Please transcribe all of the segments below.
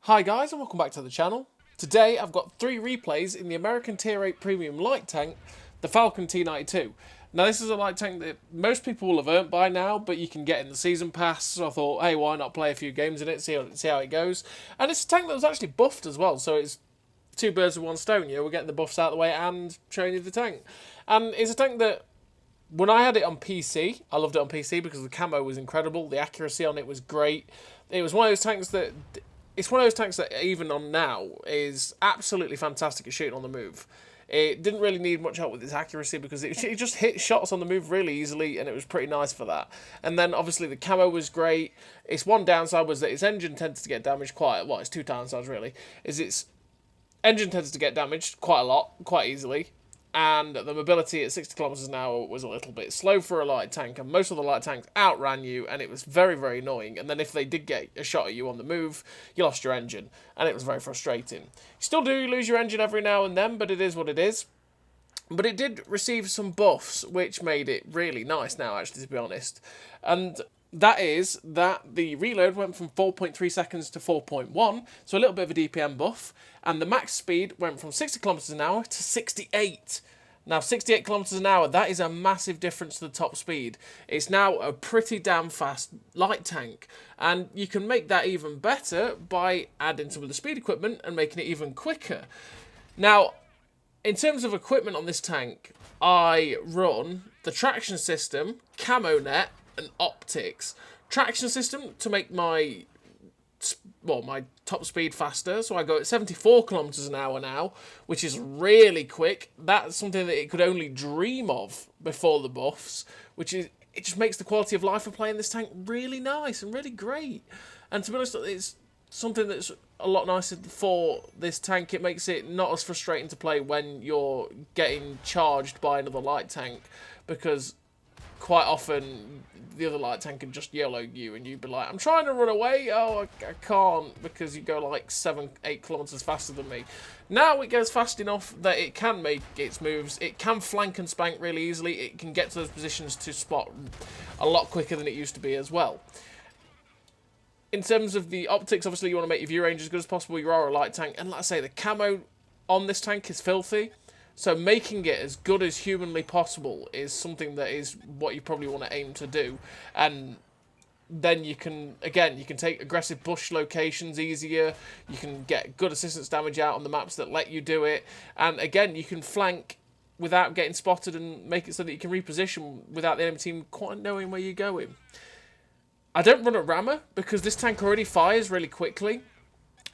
Hi guys and welcome back to the channel. Today I've got 3 replays in the American Tier 8 Premium Light Tank, the Falcon T92. Now this is a light tank that most people will have earned by now, but you can get in the Season Pass, so I thought, hey, why not play a few games in it, see how it goes. And it's a tank that was actually buffed as well, so it's 2 birds with 1 stone. You know, we're getting the buffs out of the way and showing you the tank. And it's a tank that, when I had it on PC, I loved it on PC because the camo was incredible, the accuracy on it was great. It was one of those tanks that... It's one of those tanks that, even on now, is absolutely fantastic at shooting on the move. It didn't really need much help with its accuracy because it just hit shots on the move really easily, and it was pretty nice for that. And then, obviously, the camo was great. Its one downside was that its engine tends to get damaged quite... Well, it's 2 downsides, really. Its engine tends to get damaged quite a lot, quite easily. And the mobility at 60 kilometers an hour was a little bit slow for a light tank, and most of the light tanks outran you, and it was very, very annoying. And then if they did get a shot at you on the move, you lost your engine, and it was very frustrating. You still do lose your engine every now and then, but it is what it is. But it did receive some buffs, which made it really nice now, actually, to be honest. And that is that the reload went from 4.3 seconds to 4.1, so a little bit of a DPM buff, and the max speed went from 60 kilometers an hour to 68. Now, 68 kilometers an hour, that is a massive difference to the top speed. It's now a pretty damn fast light tank, and you can make that even better by adding some of the speed equipment and making it even quicker. Now, in terms of equipment on this tank, I run the traction system, camo net, and optics. Traction system to make my top speed faster, so I go at 74 kilometers an hour now, which is really quick. That's something that it could only dream of before the buffs, which is, it just makes the quality of life of playing this tank really nice and really great. And to be honest, it's something that's a lot nicer for this tank. It makes it not as frustrating to play when you're getting charged by another light tank, because quite often the other light tank can just YOLO you, and you'd be like, I'm trying to run away, oh, I can't, because you go like 7-8 kilometers faster than me. Now it goes fast enough that it can make its moves, it can flank and spank really easily, it can get to those positions to spot a lot quicker than it used to be as well. In terms of the optics, obviously you want to make your view range as good as possible. You are a light tank, and like I say, the camo on this tank is filthy. So making it as good as humanly possible is something that is what you probably want to aim to do. And then you can, again, you can take aggressive bush locations easier. You can get good assistance damage out on the maps that let you do it. And again, you can flank without getting spotted and make it so that you can reposition without the enemy team quite knowing where you're going. I don't run a rammer because this tank already fires really quickly.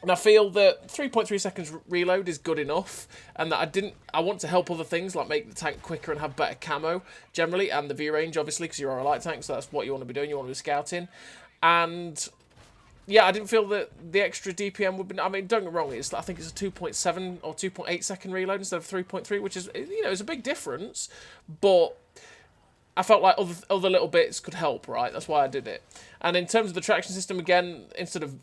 And I feel that 3.3 seconds reload is good enough, and that I want to help other things, like make the tank quicker and have better camo, generally, and the view range, obviously, because you're a light tank, so that's what you want to be doing, you want to be scouting. And, yeah, I didn't feel that the extra DPM would be... I mean, don't get me wrong, I think it's a 2.7 or 2.8 second reload instead of 3.3, which is, you know, it's a big difference, but I felt like other little bits could help, right? That's why I did it. And in terms of the traction system, again, instead of...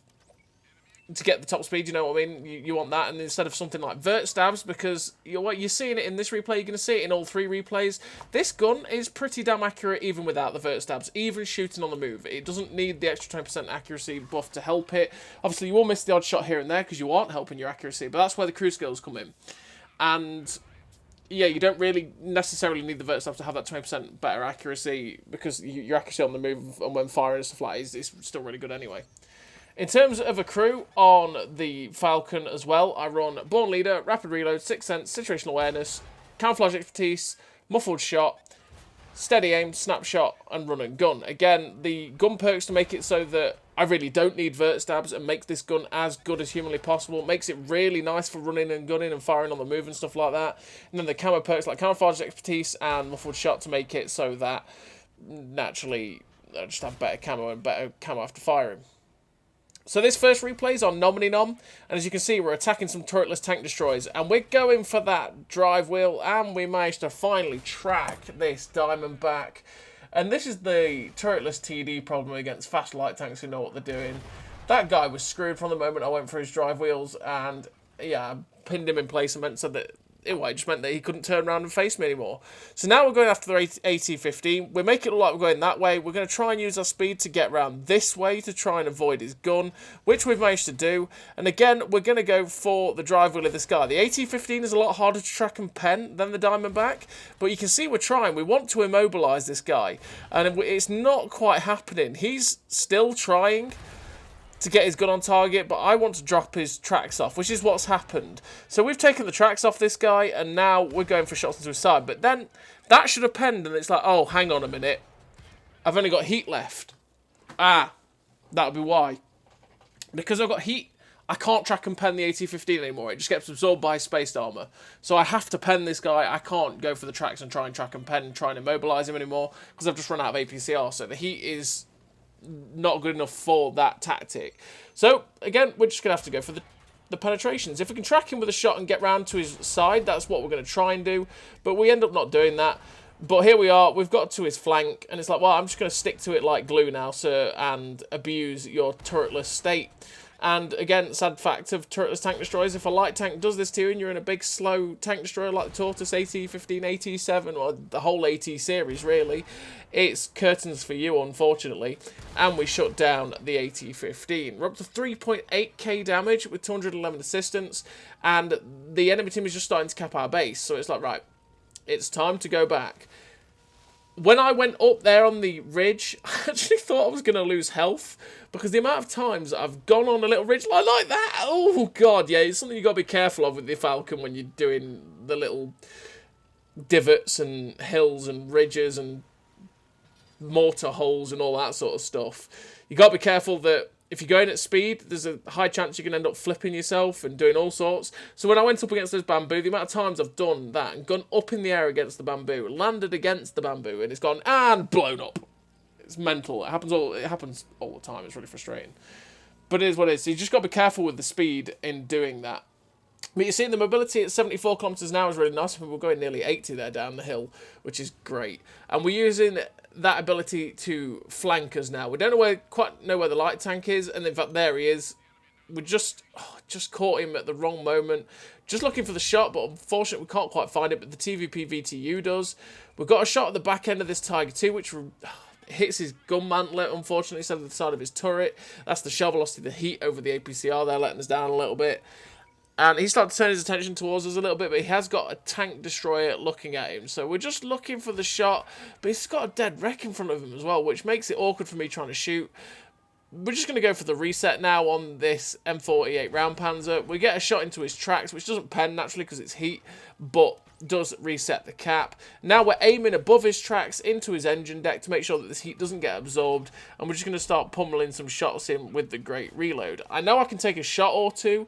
to get the top speed, you know what I mean? You want that, and instead of something like vert stabs, because you're seeing it in this replay, you're going to see it in all 3 replays. This gun is pretty damn accurate even without the vert stabs, even shooting on the move. It doesn't need the extra 10% accuracy buff to help it. Obviously, you will miss the odd shot here and there because you aren't helping your accuracy, but that's where the crew skills come in. And yeah, you don't really necessarily need the vert stabs to have that 20% better accuracy, because your accuracy on the move and when firing and stuff like that is still really good anyway. In terms of a crew on the Falcon as well, I run Born Leader, Rapid Reload, Sixth Sense, Situational Awareness, Camouflage Expertise, Muffled Shot, Steady Aim, Snapshot, and Run and Gun. Again, the gun perks to make it so that I really don't need vert stabs and makes this gun as good as humanly possible. Makes it really nice for running and gunning and firing on the move and stuff like that. And then the camo perks like Camouflage Expertise and Muffled Shot to make it so that naturally I just have better camo and better camo after firing. So this first replay is on Nominee Nom, and as you can see, we're attacking some turretless tank destroyers, and we're going for that drive wheel, and we managed to finally track this Diamondback. And this is the turretless TD problem against fast light tanks who know what they're doing. That guy was screwed from the moment I went for his drive wheels, and yeah, I pinned him in place and said that it just meant that he couldn't turn around and face me anymore. So now we're going after the AT-15. We're making it look like we're going that way. We're going to try and use our speed to get around this way to try and avoid his gun, which we've managed to do. And again, we're going to go for the drive wheel of this guy. The AT-15 is a lot harder to track and pen than the Diamondback, but you can see we're trying. We want to immobilise this guy, and it's not quite happening. He's still trying to get his gun on target, but I want to drop his tracks off, which is what's happened. So we've taken the tracks off this guy, and now we're going for shots into his side. But then that should have penned, and it's like, oh, hang on a minute. I've only got heat left. Ah, that'll be why. Because I've got heat, I can't track and pen the AT-15 anymore. It just gets absorbed by spaced armour. So I have to pen this guy. I can't go for the tracks and try and track and pen and try and immobilise him anymore, because I've just run out of APCR. So the heat is not good enough for that tactic. So again, we're just going to have to go for the penetrations. If we can track him with a shot and get round to his side, that's what we're going to try and do. But we end up not doing that. But here we are, we've got to his flank, and it's like, well, I'm just going to stick to it like glue now, sir, and abuse your turretless state. And again, sad fact of turretless tank destroyers, if a light tank does this to you and you're in a big slow tank destroyer like the Tortoise AT-15, AT-7, or the whole AT series really, it's curtains for you, unfortunately. And we shut down the AT-15. We're up to 3.8k damage with 211 assistance, and the enemy team is just starting to cap our base. So it's like, right, it's time to go back. When I went up there on the ridge, I actually thought I was going to lose health, because the amount of times I've gone on a little ridge like that, oh god, yeah, it's something you've got to be careful of with the Falcon when you're doing the little divots and hills and ridges and mortar holes and all that sort of stuff. You've got to be careful that if you're going at speed, there's a high chance you can end up flipping yourself and doing all sorts. So when I went up against those bamboo, the amount of times I've done that and gone up in the air against the bamboo, landed against the bamboo, and it's gone and blown up. It's mental. It happens all the time. It's really frustrating. But it is what it is. So you just got to be careful with the speed in doing that. But you see, the mobility at 74 kilometers an hour is really nice. We're going nearly 80 there down the hill, which is great. And we're using that ability to flank us now. We don't quite know where the light tank is, and in fact, there he is. We just caught him at the wrong moment. Just looking for the shot, but unfortunately, we can't quite find it. But the TVP VTU does. We've got a shot at the back end of this Tiger 2, which hits his gun mantlet, unfortunately, instead of the side of his turret. That's the shell velocity, the heat over the APCR there, letting us down a little bit. And he's starting to turn his attention towards us a little bit, but he has got a tank destroyer looking at him. So we're just looking for the shot, but he's got a dead wreck in front of him as well, which makes it awkward for me trying to shoot. We're just going to go for the reset now on this M48 round Panzer. We get a shot into his tracks, which doesn't pen naturally because it's heat, but does reset the cap. Now we're aiming above his tracks into his engine deck to make sure that this heat doesn't get absorbed, and we're just going to start pummeling some shots in with the great reload. I know I can take a shot or two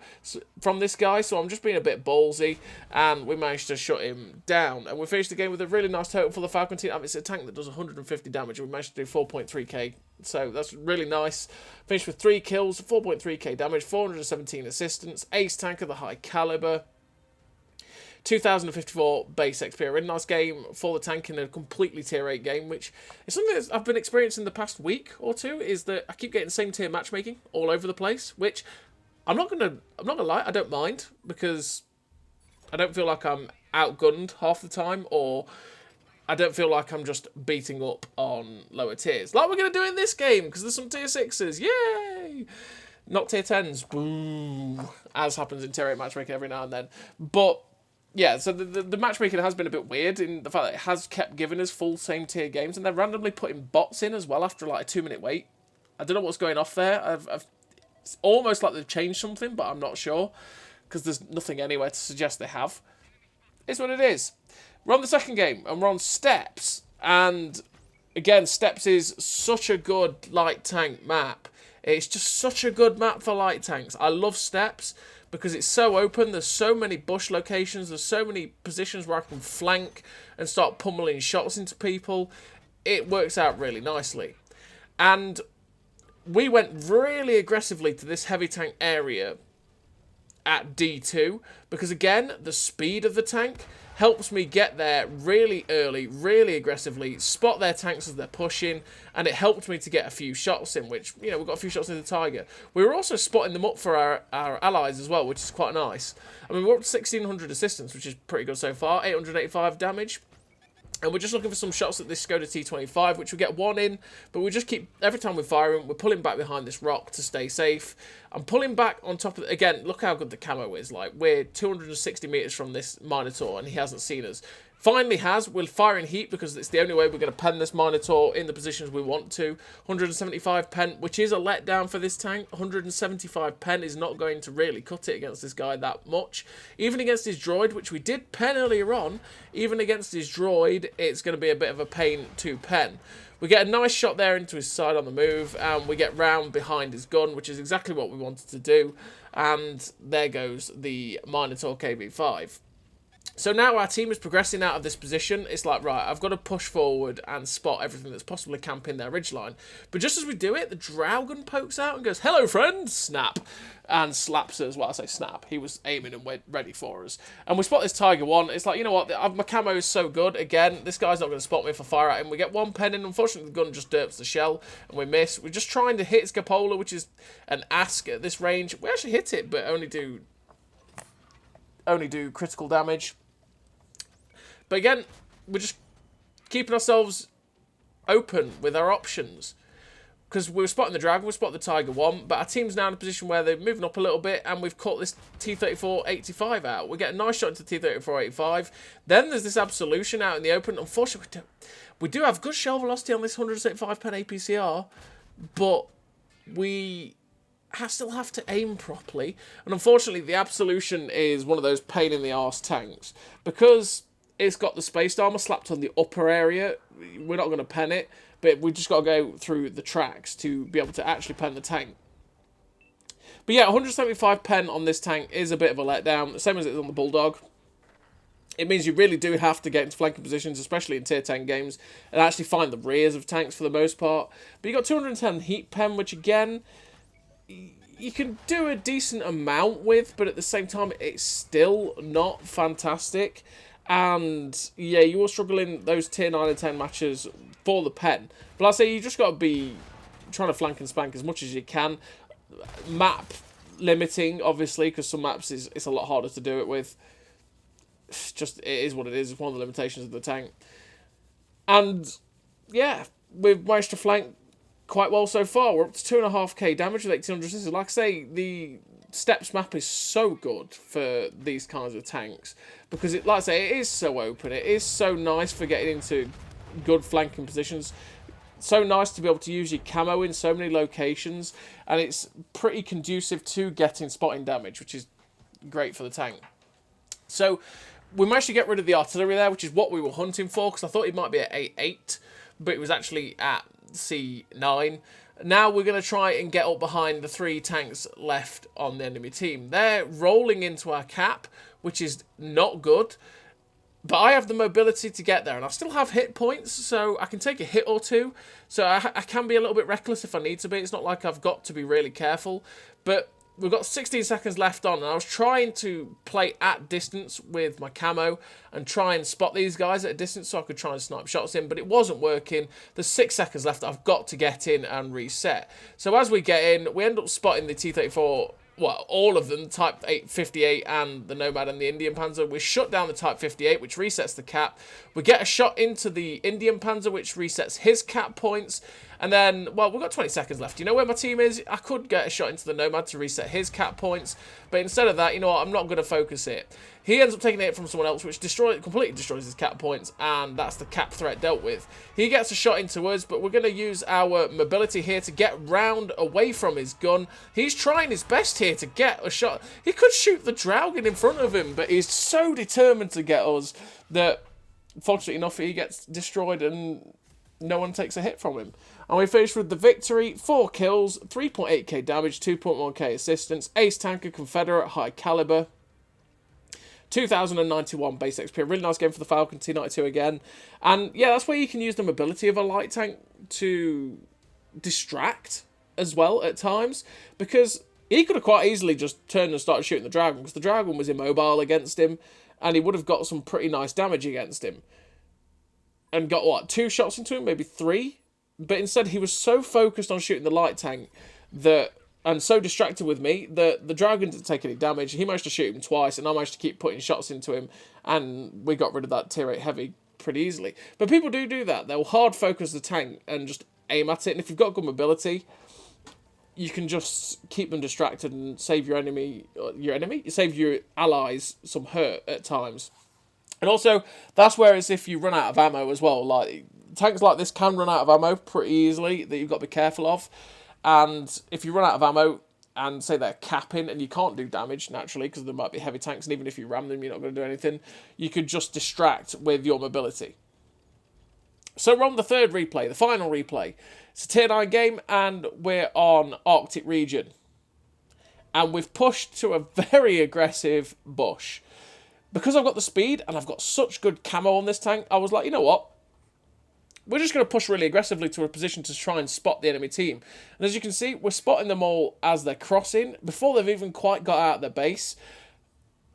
from this guy, so I'm just being a bit ballsy, and we managed to shut him down. And we finished the game with a really nice total for the Falcon T92. It's a tank that does 150 damage, and we managed to do 4.3k, so that's really nice. Finished with 3 kills, 4.3k damage, 417 assistance, ace tank of the high caliber, 2054 base XP. A really nice game for the tank in a completely tier 8 game, which is something that I've been experiencing the past week or two, is that I keep getting same tier matchmaking all over the place, which I'm not gonna lie, I don't mind, because I don't feel like I'm outgunned half the time, or I don't feel like I'm just beating up on lower tiers, like we're going to do in this game, because there's some tier 6s, yay! Not tier 10s, boo, as happens in tier 8 matchmaking every now and then. But yeah, so the matchmaking has been a bit weird in the fact that it has kept giving us full same tier games, and they're randomly putting bots in as well after like a 2-minute wait. I don't know what's going off there. It's almost like they've changed something, but I'm not sure, because there's nothing anywhere to suggest they have. It's what it is. We're on the second game, and we're on Steps, and again, Steps is such a good light tank map. It's just such a good map for light tanks. I love Steps because it's so open. There's so many bush locations. There's so many positions where I can flank and start pummeling shots into people. It works out really nicely. And we went really aggressively to this heavy tank area at D2 because, again, the speed of the tank helps me get there really early, really aggressively, spot their tanks as they're pushing, and it helped me to get a few shots in, which, you know, we got a few shots in the Tiger. We were also spotting them up for our allies as well, which is quite nice. I mean, we're up to 1,600 assistance, which is pretty good so far, 885 damage. And we're just looking for some shots at this Skoda T25, which we get one in, but we just keep, every time we fire him, we're pulling back behind this rock to stay safe. I'm pulling back on top of, again, look how good the camo is. Like, we're 260 meters from this Minotaur, and he hasn't seen us. Finally has. We're firing heat because it's the only way we're going to pen this Minotaur in the positions we want to. 175 pen, which is a letdown for this tank. 175 pen is not going to really cut it against this guy that much. Even against his droid, which we did pen earlier on, even against his droid, it's going to be a bit of a pain to pen. We get a nice shot there into his side on the move, and we get round behind his gun, which is exactly what we wanted to do. And there goes the Minotaur KV-5. So now our team is progressing out of this position. It's like, right, I've got to push forward and spot everything that's possibly camping their ridgeline. But just as we do it, the Dragon pokes out and goes, "Hello, friend," snap, and slaps us. Well, I say snap. He was aiming and ready for us. And we spot this Tiger 1. It's like, you know what, my camo is so good. Again, this guy's not going to spot me if I fire at him. We get one pen in. Unfortunately, the gun just derps the shell, and we miss. We're just trying to hit Scapola, which is an ask at this range. We actually hit it, but only do critical damage. But again, we're just keeping ourselves open with our options. Because we were spotting the Dragon, we spotted the Tiger 1, but our team's now in a position where they're moving up a little bit, and we've caught this T-34-85 out. We get a nice shot into the T-34-85. Then there's this Absolution out in the open. Unfortunately, we do have good shell velocity on this 175 pen APCR, but we still have to aim properly. And unfortunately, the Absolution is one of those pain-in-the-arse tanks. Because it's got the spaced armor slapped on the upper area, we're not going to pen it, but we just got to go through the tracks to be able to actually pen the tank. But yeah, 175 pen on this tank is a bit of a letdown, the same as it is on the Bulldog. It means you really do have to get into flanking positions, especially in tier 10 games, and actually find the rears of tanks for the most part. But you got 210 heat pen, which again, you can do a decent amount with, but at the same time, it's still not fantastic. And yeah, you will struggle in those tier 9 and 10 matches for the pen. But I say you just got to be trying to flank and spank as much as you can. Map limiting, obviously, because some maps it's a lot harder to do it with. It is what it is. It's one of the limitations of the tank. And yeah, we've managed to flank quite well so far. We're up to 2.5k damage with 1800 assistance. Like I say, the Steps map is so good for these kinds of tanks because like I say, it is so open. It is so nice for getting into good flanking positions. So nice to be able to use your camo in so many locations, and it's pretty conducive to getting spotting damage, which is great for the tank. So we managed to get rid of the artillery there, which is what we were hunting for, because I thought it might be at A8, but it was actually at C9. Now we're going to try and get up behind the 3 tanks left on the enemy team. They're rolling into our cap, which is not good. But I have the mobility to get there, and I still have hit points, so I can take a hit or two. So I can be a little bit reckless if I need to be. It's not like I've got to be really careful. But we've got 16 seconds left on, and I was trying to play at distance with my camo and try and spot these guys at a distance so I could try and snipe shots in, but it wasn't working. There's 6 seconds left. I've got to get in and reset. So as we get in, we end up spotting the T-34, well, all of them, Type 58 and the Nomad and the Indian Panzer. We shut down the Type 58, which resets the cap. We get a shot into the Indian Panzer, which resets his cap points. And then, well, we've got 20 seconds left. You know where my team is? I could get a shot into the Nomad to reset his cap points. But instead of that, you know what? I'm not going to focus it. He ends up taking a hit from someone else, which completely destroys his cap points. And that's the cap threat dealt with. He gets a shot into us, but we're going to use our mobility here to get round away from his gun. He's trying his best here to get a shot. He could shoot the Dragon in front of him, but he's so determined to get us that, fortunately enough, he gets destroyed and no one takes a hit from him. And we finish with the victory. 4 kills, 3.8k damage, 2.1k assistance, ace tanker, Confederate, high caliber, 2091 base XP. A really nice game for the Falcon T92 again. And yeah, that's where you can use the mobility of a light tank to distract as well at times, because he could have quite easily just turned and started shooting the Dragon, because the Dragon was immobile against him. and he would have got some pretty nice damage against him. And got, what, 2 shots into him? Maybe 3? But instead, he was so focused on shooting the light tank that, and so distracted with me that the dragon didn't take any damage. He managed to shoot him twice, and I managed to keep putting shots into him, and we got rid of that tier 8 heavy pretty easily. But people do that. They'll hard focus the tank and just aim at it, and if you've got good mobility, you can just keep them distracted and save your enemy, you save your allies some hurt at times. And also, that's where it's if you run out of ammo as well. Like, tanks like this can run out of ammo pretty easily, that you've got to be careful of. And if you run out of ammo, and say they're capping, and you can't do damage, naturally, because there might be heavy tanks, and even if you ram them, you're not going to do anything, you could just distract with your mobility. So we're on the third replay, the final replay. It's a tier 9 game, and we're on Arctic region. And we've pushed to a very aggressive bush. Because I've got the speed, and I've got such good camo on this tank, I was like, you know what? We're just going to push really aggressively to a position to try and spot the enemy team. And as you can see, we're spotting them all as they're crossing, before they've even quite got out of their base.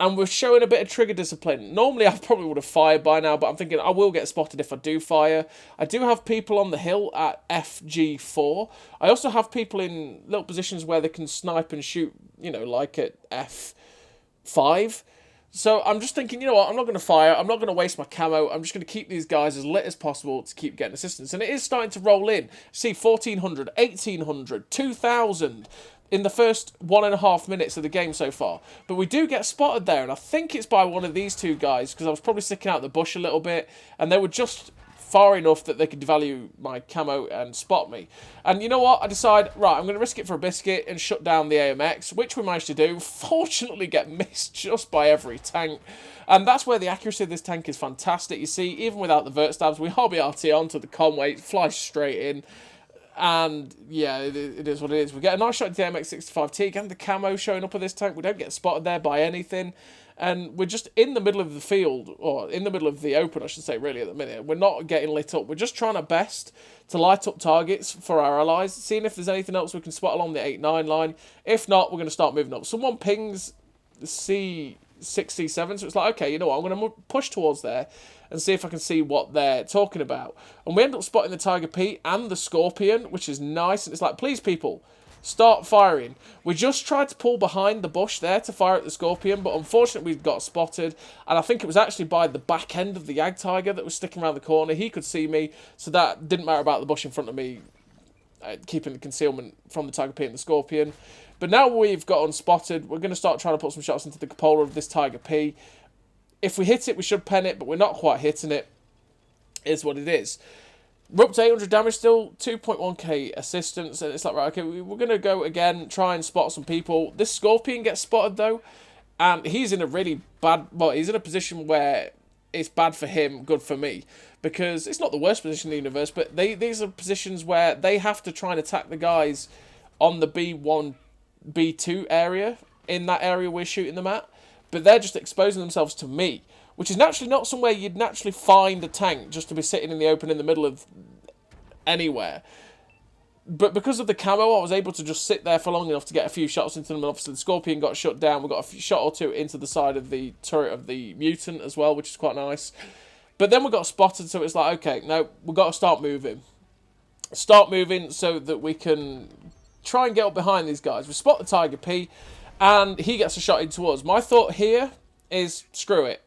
And we're showing a bit of trigger discipline. Normally, I probably would have fired by now, but I'm thinking I will get spotted if I do fire. I do have people on the hill at FG4. I also have people in little positions where they can snipe and shoot, you know, like at F5. So I'm just thinking, you know what, I'm not going to fire, I'm not going to waste my camo, I'm just going to keep these guys as lit as possible to keep getting assistance. And it is starting to roll in. See, 1,400, 1,800, 2,000 in the first 1.5 minutes of the game so far. But we do get spotted there, and I think it's by one of these two guys, because I was probably sticking out the bush a little bit, and they were just far enough that they could devalue my camo and spot me. And you know what? I decide, right, I'm going to risk it for a biscuit and shut down the AMX, which we managed to do. Fortunately, get missed just by every tank. And that's where the accuracy of this tank is fantastic. You see, even without the vert stabs, we hobby RT onto the Conway, it flies straight in. And yeah, it is what it is. We get a nice shot at the MX-65T. Again, the camo showing up of this tank. We don't get spotted there by anything. And we're just in the middle of the field, or in the middle of the open, I should say, really, at the minute. We're not getting lit up. We're just trying our best to light up targets for our allies, seeing if there's anything else we can spot along the 8-9 line. If not, we're going to start moving up. Someone pings C6, C7, so it's like, okay, you know what, I'm going to push towards there and see if I can see what they're talking about. And we end up spotting the Tiger P and the Scorpion, which is nice. And it's like, please, people, start firing. We just tried to pull behind the bush there to fire at the Scorpion, but unfortunately we got spotted. And I think it was actually by the back end of the Yag Tiger that was sticking around the corner. He could see me, so that didn't matter about the bush in front of me, keeping the concealment from the Tiger P and the Scorpion. But now we've got unspotted, we're going to start trying to put some shots into the cupola of this Tiger P. If we hit it, we should pen it, but we're not quite hitting it. Is what it is. We're up to 800 damage still, 2.1k assistance, and it's like, right, okay, we're going to go again, try and spot some people. This Scorpion gets spotted, though, and he's in a really bad, well, he's in a position where it's bad for him, good for me, because it's not the worst position in the universe, but these are positions where they have to try and attack the guys on the B1, B2 area, in that area we're shooting them at, but they're just exposing themselves to me, which is naturally not somewhere you'd naturally find a tank just to be sitting in the open in the middle of anywhere. But because of the camo, I was able to just sit there for long enough to get a few shots into them, and obviously the Scorpion got shut down. We got a shot or two into the side of the turret of the Mutant as well, which is quite nice. But then we got spotted, so it's like, okay, no, we've got to start moving. Start moving so that we can try and get up behind these guys. We spot the Tiger P, and he gets a shot into us. My thought here is, screw it.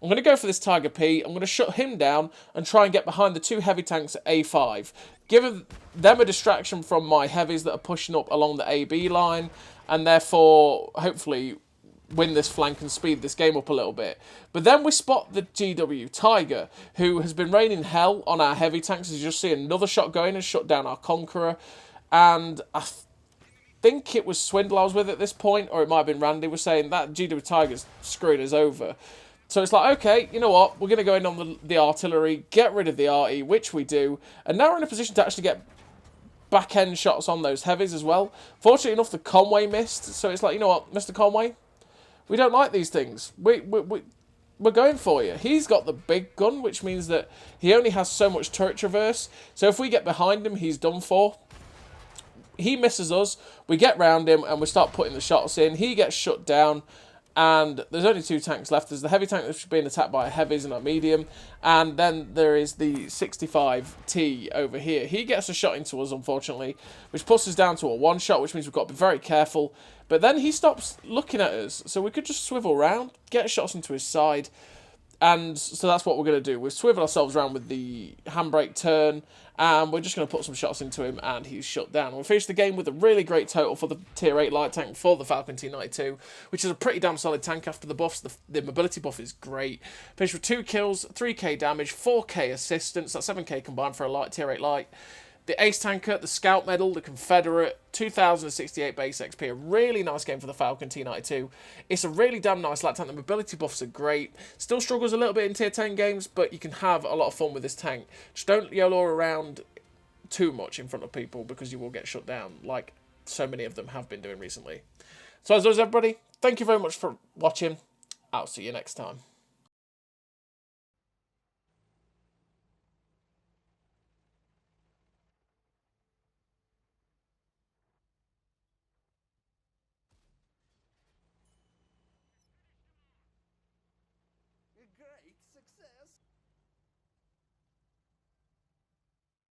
I'm going to go for this Tiger P. I'm going to shut him down and try and get behind the two heavy tanks at A5. Give them a distraction from my heavies that are pushing up along the AB line, and therefore, hopefully, win this flank and speed this game up a little bit. But then we spot the GW Tiger, who has been raining hell on our heavy tanks. As you just see another shot going and shut down our Conqueror. And I think it was Swindle I was with at this point, or it might have been Randy, was saying that GW Tiger's screwing us over. So it's like, okay, you know what, we're going to go in on the artillery, get rid of the RE, which we do, and now we're in a position to actually get back-end shots on those heavies as well. Fortunately enough, the Conway missed, so it's like, you know what, Mr. Conway, we don't like these things. We're going for you. He's got the big gun, which means that he only has so much turret traverse, so if we get behind him, he's done for. He misses us, we get round him, and we start putting the shots in. He gets shut down, And there's only 2 tanks left. There's the heavy tank that's being attacked by heavies and a medium. And then there is the 65T over here. He gets a shot into us, unfortunately, which puts us down to a 1-shot, which means we've got to be very careful. But then he stops looking at us, so we could just swivel around, get shots into his side. And so that's what we're going to do. We've swiveled ourselves around with the handbrake turn, and we're just going to put some shots into him, and he's shut down. We'll finish the game with a really great total for the Tier 8 light tank for the Falcon T92, which is a pretty damn solid tank after the buffs. The mobility buff is great. Finished with 2 kills, 3k damage, 4k assistance. That's 7k combined for a light Tier 8 light. The Ace Tanker, the Scout Medal, the Confederate, 2068 base XP. A really nice game for the Falcon T92. It's a really damn nice light tank. The mobility buffs are great. Still struggles a little bit in Tier 10 games, but you can have a lot of fun with this tank. Just don't YOLO around too much in front of people because you will get shut down, like so many of them have been doing recently. So as always, everybody, thank you very much for watching. I'll see you next time.